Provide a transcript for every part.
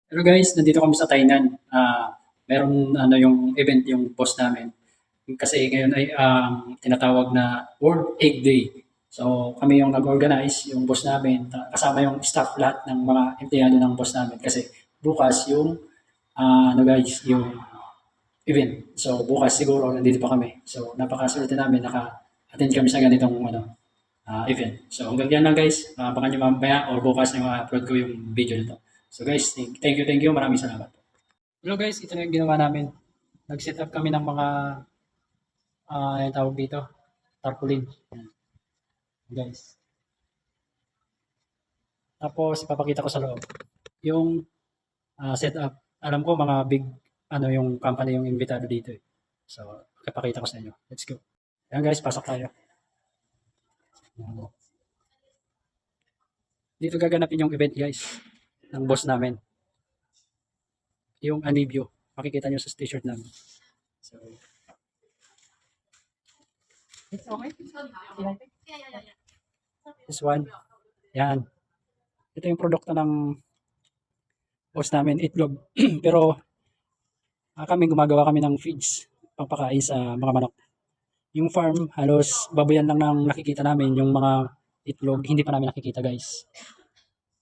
Hello guys, nandito kami sa Tainan. Meron yung event yung boss namin. Kasi ngayon ay tinatawag na World Egg Day. So kami yung nag-organize, yung boss namin, kasama yung staff lahat ng mga empleyado ng boss namin. Kasi bukas yung guys, yung event. So bukas siguro nandito pa kami. So napakaswerte namin naka-attend kami sa ganitong event. So hanggang yan lang guys. Baka nyo mamaya or bukas na ma-upload ko yung video nito. So guys, thank you. Maraming salamat. Hello guys, ito na yung ginawa namin. Nag-set up kami ng mga, yung tawag dito, tarpaulin. Yan, guys. Tapos, ipapakita ko sa loob. Yung setup, alam ko mga big, yung company yung invitado dito eh. So, ipapakita ko sa inyo. Let's go. Yan guys, pasok tayo. Yan. Dito gaganapin yung event guys, ng boss namin. Yung Anibio. Makikita nyo sa t-shirt namin. So, it's okay. This one. Yan. Ito yung produkto ng boss namin, itlog. Pero gumagawa kami ng feeds pangpakain sa mga manok. Yung farm, halos baboyan lang ng nakikita namin, yung mga itlog, hindi pa namin nakikita guys.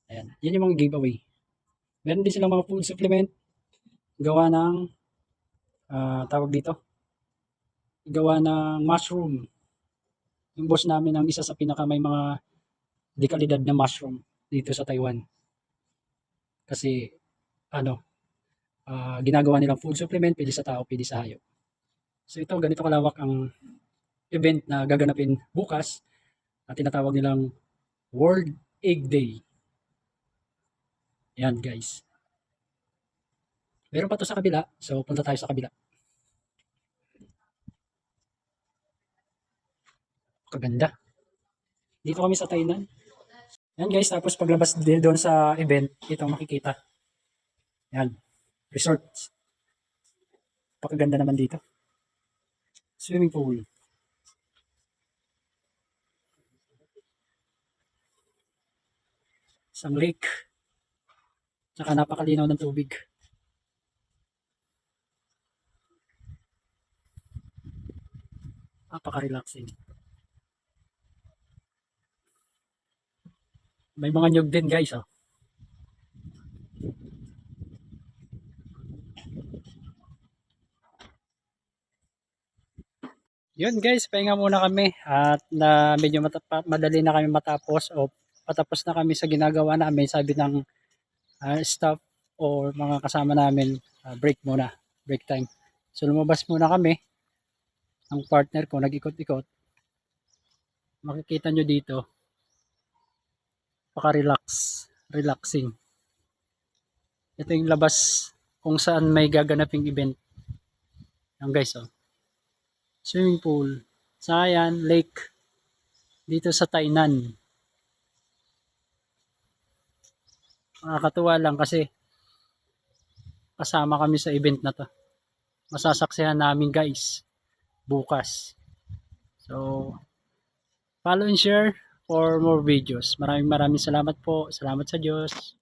Ayan, yan yung mga giveaway. Meron din silang mga food supplement, gawa ng, tawag dito, gawa ng mushroom. Yung boss namin ang isa sa pinaka may mga dekalidad na mushroom dito sa Taiwan. Kasi, ginagawa nilang food supplement, pwede sa tao, pwede sa hayop. So ito, ganito kalawak ang event na gaganapin bukas na tinatawag nilang World Egg Day. Yan guys. Meron pa to sa kabila, so punta tayo sa kabila. Kaganda. Dito kami sa Tainan. Yan guys, tapos paglabas din doon sa event, ito makikita. Yan, resort. Pakaganda naman dito. Swimming pool. Isang lake. Saka napakalinaw ng tubig. Napaka-relaxing. May mga nyug din guys, oh. Yun guys, pahinga muna kami at na medyo madali na kami matapos o patapos na kami sa ginagawa namin, sabi ng staff or mga kasama namin, break muna, break time. So lumabas muna kami, ang partner ko nag-ikot-ikot. Makikita nyo dito, paka-relax, relaxing. Ito yung labas kung saan may gaganaping event. Yan guys, oh. Swimming pool, Sayan Lake, dito sa Tainan. Nakakatuwa lang kasi kasama kami sa event na to. Masasaksihan namin guys bukas. So, follow and share for more videos. Maraming salamat po. Salamat sa Diyos.